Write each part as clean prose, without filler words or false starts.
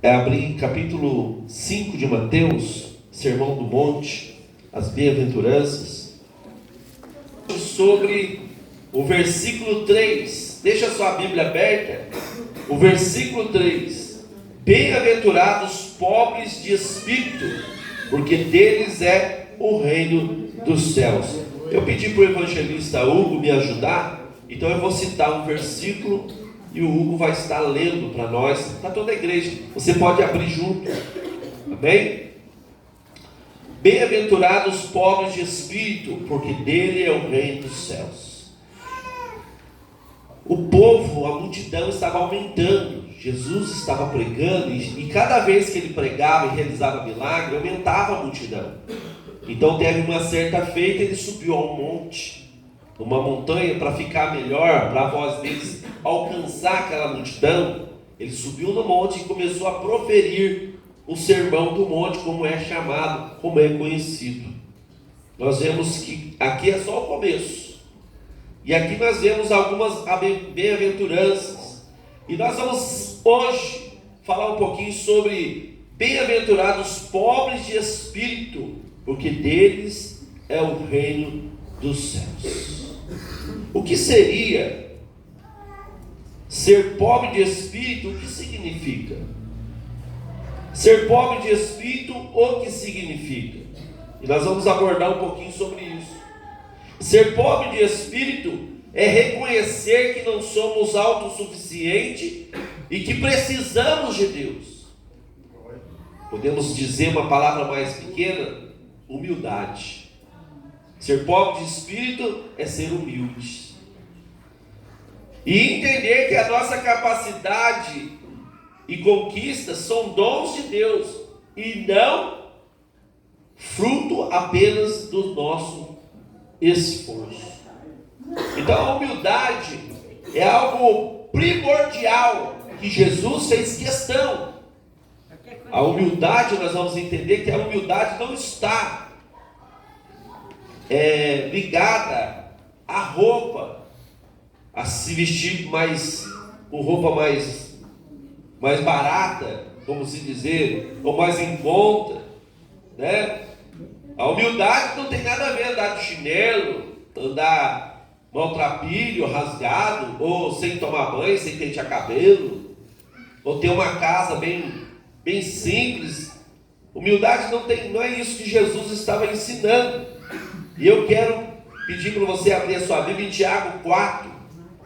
é abrir capítulo 5 de Mateus, Sermão do Monte, as bem-aventuranças, sobre o versículo 3. Deixa a sua Bíblia aberta. O versículo 3: bem-aventurados pobres de espírito, porque deles é o reino dos céus. Eu pedi para o evangelista Hugo me ajudar, então eu vou citar um versículo e o Hugo vai estar lendo para nós, para toda a igreja. Você pode abrir junto, amém? Bem-aventurados pobres de espírito, porque dele é o reino dos céus. O povo, a multidão estava aumentando. Jesus estava pregando e cada vez que ele pregava e realizava milagre, aumentava a multidão. Então teve uma certa feita, ele subiu ao monte, uma montanha, para ficar melhor, para a voz deles alcançar aquela multidão. Ele subiu no monte e começou a proferir o sermão do monte, como é chamado, como é conhecido. Nós vemos que aqui é só o começo. E aqui nós vemos algumas bem-aventuranças. E nós vamos hoje falar um pouquinho sobre bem-aventurados pobres de espírito, porque deles é o reino dos céus. O que seria ser pobre de espírito? O que significa? Ser pobre de espírito, o que significa? E nós vamos abordar um pouquinho sobre isso. Ser pobre de espírito é reconhecer que não somos autossuficientes e que precisamos de Deus. Podemos dizer uma palavra mais pequena: humildade. Ser pobre de espírito é ser humilde. E entender que a nossa capacidade e conquistas são dons de Deus e não fruto apenas do nosso esforço. Então a humildade é algo primordial que Jesus fez questão. A humildade, nós vamos entender que a humildade não está ligada à roupa, a se vestir com roupa mais barata, como se dizer, ou mais em conta, né? A humildade não tem nada a ver andar de chinelo, andar maltrapilho, rasgado, ou sem tomar banho, sem pentear cabelo, ou ter uma casa bem simples. Humildade não é isso que Jesus estava ensinando. E eu quero pedir para você abrir a sua Bíblia em Tiago 4,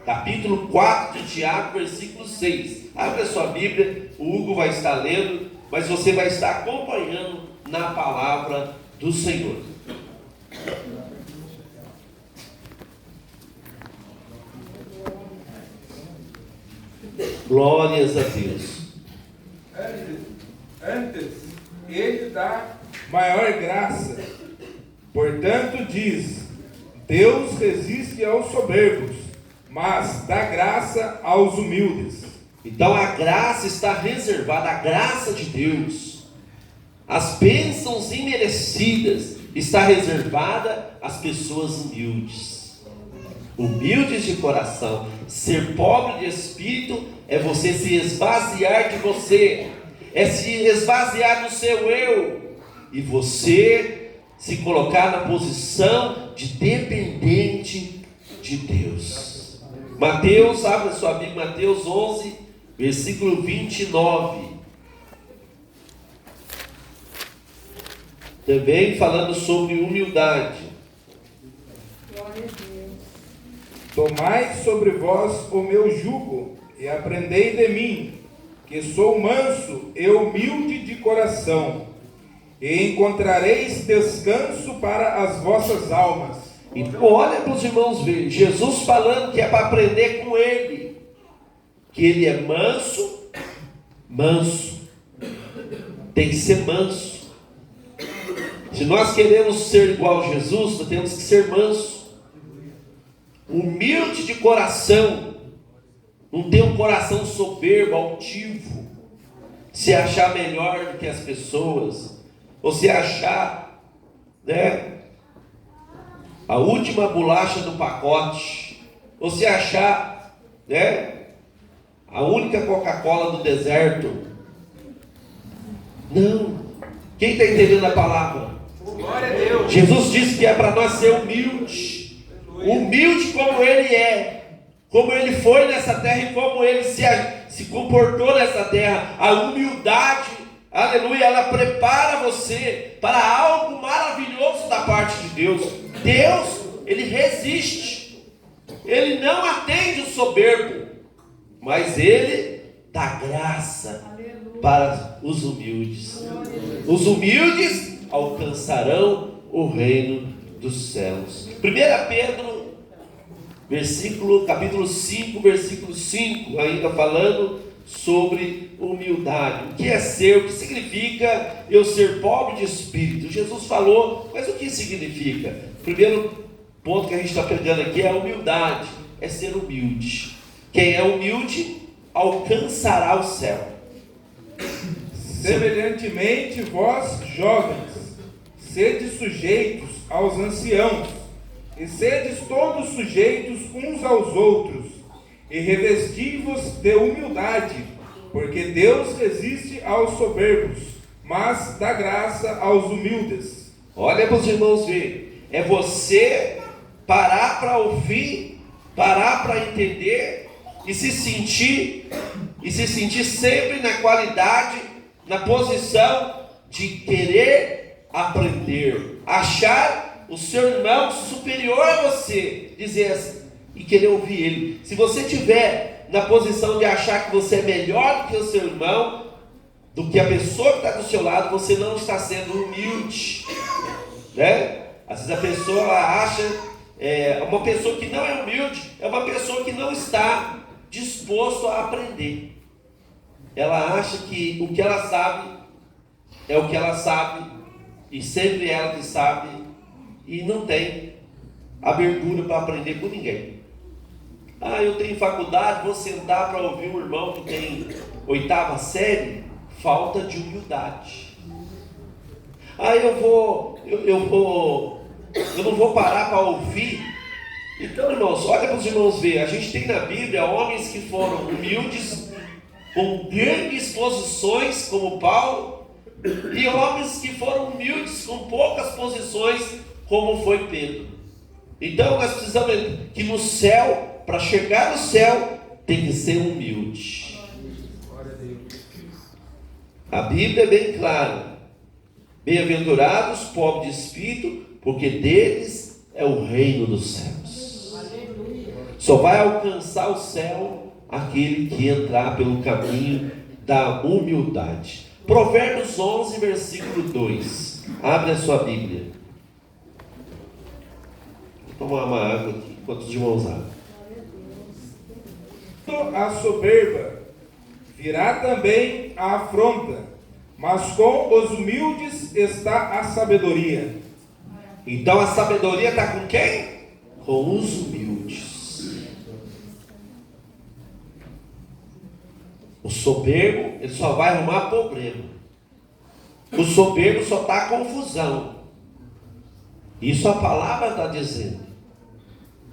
capítulo 4 de Tiago, versículo 6. Abre a sua Bíblia, o Hugo vai estar lendo, mas você vai estar acompanhando na palavra do Senhor. Glórias a Deus. Antes, ele dá maior graça. Portanto diz: Deus resiste aos soberbos, mas dá graça aos humildes. Então a graça está reservada, a graça de Deus, as bênçãos imerecidas, está reservada às pessoas humildes. Humildes de coração. Ser pobre de espírito é você se esvaziar de você, é se esvaziar do seu eu, e você se colocar na posição de dependente de Deus. Mateus, abre a sua Bíblia, Mateus 11, versículo 29. Também falando sobre humildade. Glória a Deus. Tomai sobre vós o meu jugo e aprendei de mim, que sou manso e humilde de coração, e encontrareis descanso para as vossas almas. Então olha para os irmãos verem, Jesus falando que é para aprender com Ele, que Ele é manso, tem que ser manso. Se nós queremos ser igual a Jesus, nós temos que ser manso, humilde de coração, não ter um coração soberbo, altivo, se achar melhor do que as pessoas, ou se achar, a última bolacha do pacote, ou se achar, a única Coca-Cola do deserto. Não. Quem está entendendo a palavra? Glória a Deus. Jesus disse que é para nós ser humilde. Humilde como Ele é. Como Ele foi nessa terra e como Ele se comportou nessa terra. A humildade, aleluia, ela prepara você para algo maravilhoso da parte de Deus. Deus, Ele resiste. Ele não atende o soberbo, mas Ele dá graça para os humildes. Os humildes alcançarão o reino dos céus. 1 Pedro, capítulo 5, versículo 5, ainda falando sobre humildade. O que é ser? O que significa eu ser pobre de espírito? Jesus falou, mas o que significa? Primeiro ponto que a gente está pegando aqui é a humildade, é ser humilde. Quem é humilde alcançará o céu. Semelhantemente, vós, jovens, sede sujeitos aos anciãos, e sedes todos sujeitos uns aos outros, e revesti-vos de humildade, porque Deus resiste aos soberbos, mas dá graça aos humildes. Olha para os irmãos ver, é você parar para ouvir, parar para entender e se sentir sempre na qualidade, na posição de querer aprender, achar o seu irmão superior a você, dizer assim, e querer ouvir ele. Se você estiver na posição de achar que você é melhor do que o seu irmão, do que a pessoa que está do seu lado, você não está sendo humilde, né? Às vezes a pessoa ela acha, uma pessoa que não é humilde, é uma pessoa que não está disposto a aprender. Ela acha que o que ela sabe é o que ela sabe, e sempre ela que sabe, e não tem abertura para aprender com ninguém. Eu tenho faculdade, vou sentar para ouvir um irmão que tem 8ª série, falta de humildade. Eu não vou parar para ouvir. Então, irmãos, olha para os irmãos ver, a gente tem na Bíblia homens que foram humildes, com grandes posições, como Paulo, e homens que foram humildes, com poucas posições, como foi Pedro. Então, nós precisamos que no céu, para chegar no céu, tem que ser humilde. A Bíblia é bem clara: bem-aventurados os pobres de espírito, porque deles é o reino dos céus. Só vai alcançar o céu aquele que entrar pelo caminho da humildade. Provérbios 11, versículo 2. Abre a sua Bíblia. Vou tomar uma água aqui enquanto os irmãos abrem. A soberba virá também a afronta, mas com os humildes está a sabedoria. Então a sabedoria está com quem? Com os humildes. O soberbo, ele só vai arrumar problema. O soberbo só está confusão. Isso a palavra está dizendo.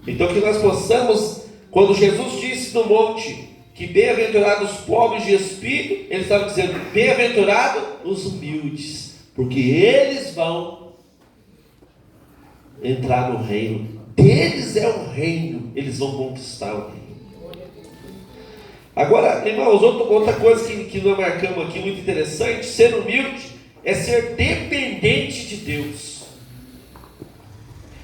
Então que nós possamos, quando Jesus disse no monte que bem-aventurados os pobres de espírito, ele estava dizendo, bem-aventurados os humildes, porque eles vão entrar no reino. Deles é o reino, eles vão conquistar o reino. Agora, irmãos, outra coisa que nós marcamos aqui muito interessante: ser humilde é ser dependente de Deus.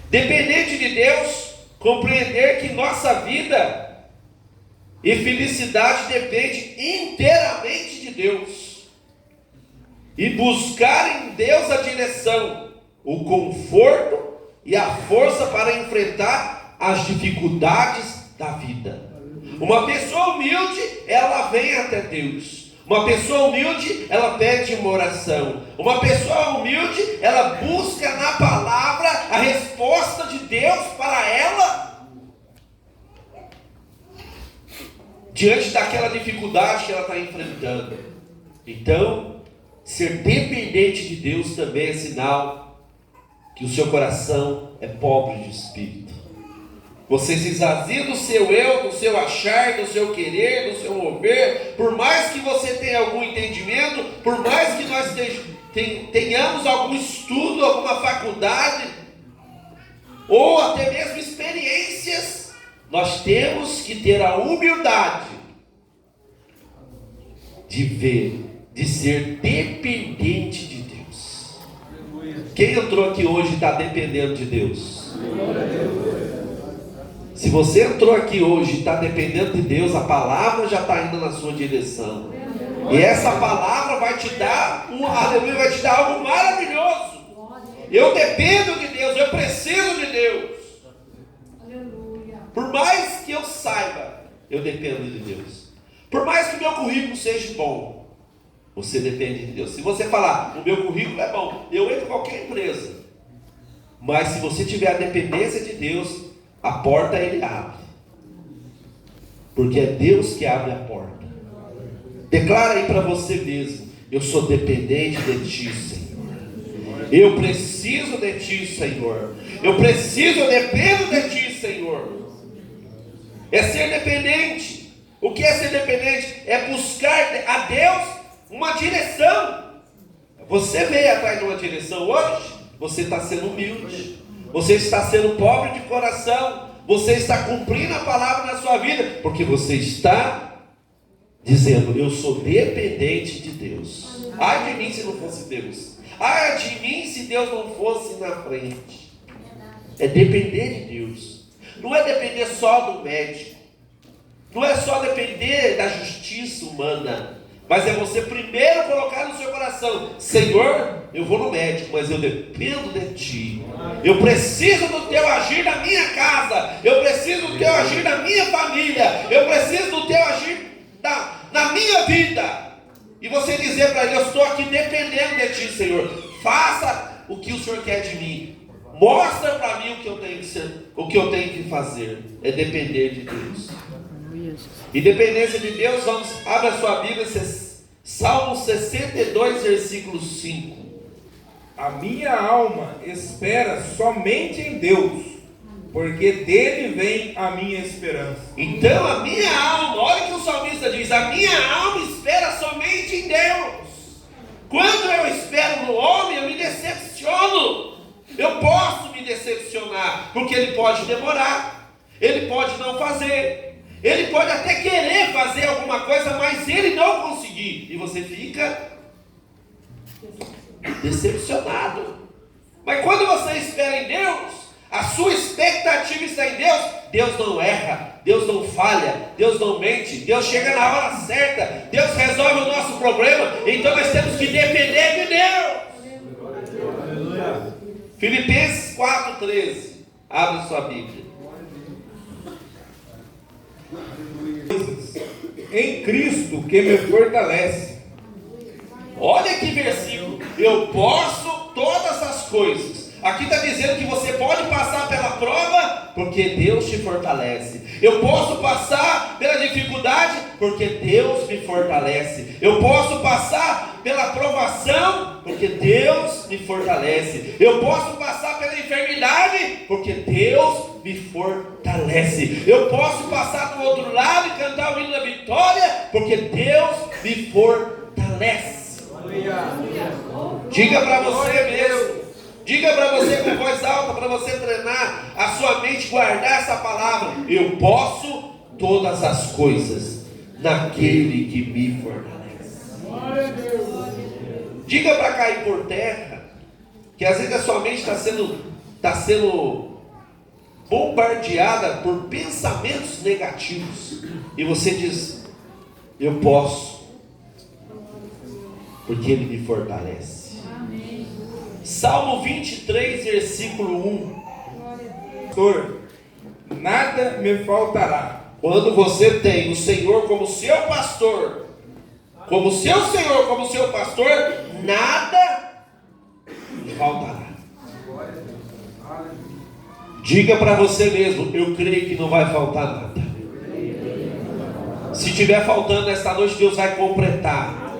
Dependente de Deus, compreender que nossa vida e felicidade depende inteiramente de Deus, e buscar em Deus a direção, o conforto e a força para enfrentar as dificuldades da vida. Uma pessoa humilde, ela vem até Deus. Uma pessoa humilde, ela pede uma oração. Uma pessoa humilde, ela busca na palavra a resposta de Deus para ela, diante daquela dificuldade que ela está enfrentando. Então, ser dependente de Deus também é sinal que o seu coração é pobre de espírito. Você se esvazia do seu eu, do seu achar, do seu querer, do seu mover. Por mais que você tenha algum entendimento, por mais que nós tenhamos algum estudo, alguma faculdade, ou até mesmo experiências, nós temos que ter a humildade de ver, de ser dependente de Deus. Quem entrou aqui hoje está dependendo de Deus? Se você entrou aqui hoje e está dependendo de Deus, a palavra já está indo na sua direção. E essa palavra vai te dar aleluia, vai te dar algo maravilhoso. Eu dependo de Deus, eu preciso de Deus. Por mais que eu saiba, eu dependo de Deus. Por mais que o meu currículo seja bom, você depende de Deus. Se você falar, o meu currículo é bom, eu entro em qualquer empresa. Mas se você tiver a dependência de Deus, a porta Ele abre. Porque é Deus que abre a porta. Declara aí para você mesmo: eu sou dependente de Ti, Senhor. Eu preciso de Ti, Senhor. Eu dependo de Ti, Senhor. É ser dependente. O que é ser dependente? É buscar a Deus uma direção. Você veio atrás de uma direção hoje, você está sendo humilde. Você está sendo pobre de coração. Você está cumprindo a palavra na sua vida, porque você está dizendo: eu sou dependente de Deus. Ai de mim se não fosse Deus. Ai de mim se Deus não fosse na frente. É depender de Deus. Não é depender só do médico. Não é só depender da justiça humana. Mas é você primeiro colocar no seu coração: Senhor, eu vou no médico, mas eu dependo de Ti. Eu preciso do Teu agir na minha casa. Eu preciso do Teu agir na minha família. Eu preciso do Teu agir na minha vida. E você dizer para Ele: eu estou aqui dependendo de Ti, Senhor. Faça o que o Senhor quer de mim. Mostra para mim o que eu tenho que fazer. É depender de Deus. E dependência de Deus, abra a sua Bíblia, Salmo 62, versículo 5. A minha alma espera somente em Deus, porque dele vem a minha esperança. Então a minha alma, olha o que o salmista diz: a minha alma espera somente em Deus. Quando eu espero no homem, eu me decepciono. Eu posso me decepcionar, porque ele pode demorar, ele pode não fazer. Ele pode até querer fazer alguma coisa, mas ele não conseguir. E você fica decepcionado. Mas quando você espera em Deus, a sua expectativa está em Deus. Deus não erra, Deus não falha, Deus não mente, Deus chega na hora certa, Deus resolve o nosso problema. Então nós temos que depender de Deus. Filipenses 4,13. Abre sua Bíblia. Em Cristo que me fortalece. Olha que versículo: eu posso todas as coisas. Aqui está dizendo que você pode passar pela prova, porque Deus te fortalece. Eu posso passar pela dificuldade, porque Deus me fortalece. Eu posso passar pela provação, porque Deus me fortalece. Eu posso passar pela enfermidade, porque Deus me fortalece. Eu posso passar do outro lado e cantar o hino da vitória, porque Deus me fortalece. Diga para você mesmo. Diga para você com voz alta, para você treinar a sua mente, guardar essa palavra: eu posso todas as coisas naquele que me fortalece. Diga para cair por terra, que às vezes a sua mente está sendo bombardeada por pensamentos negativos, e você diz: eu posso, porque Ele me fortalece. Salmo 23, versículo 1. Pastor, nada me faltará. Quando você tem o Senhor como seu pastor, como seu Senhor, como seu pastor, nada lhe faltará. Diga para você mesmo: eu creio que não vai faltar nada. Se estiver faltando esta noite, Deus vai completar.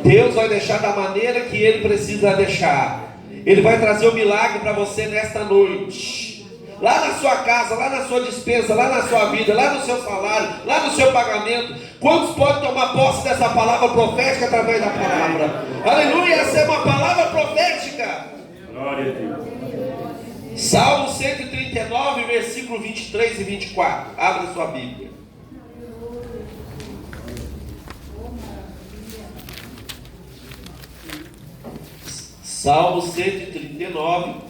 Deus vai deixar da maneira que Ele precisa deixar. Ele vai trazer o milagre para você nesta noite. lá na sua casa, lá na sua despesa, lá na sua vida, lá no seu salário, lá no seu pagamento. Quantos podem tomar posse dessa palavra profética através da palavra? Aleluia, essa é uma palavra profética. Glória a Deus. Salmo 139, versículo 23 e 24. Abra sua Bíblia. Salmo 139,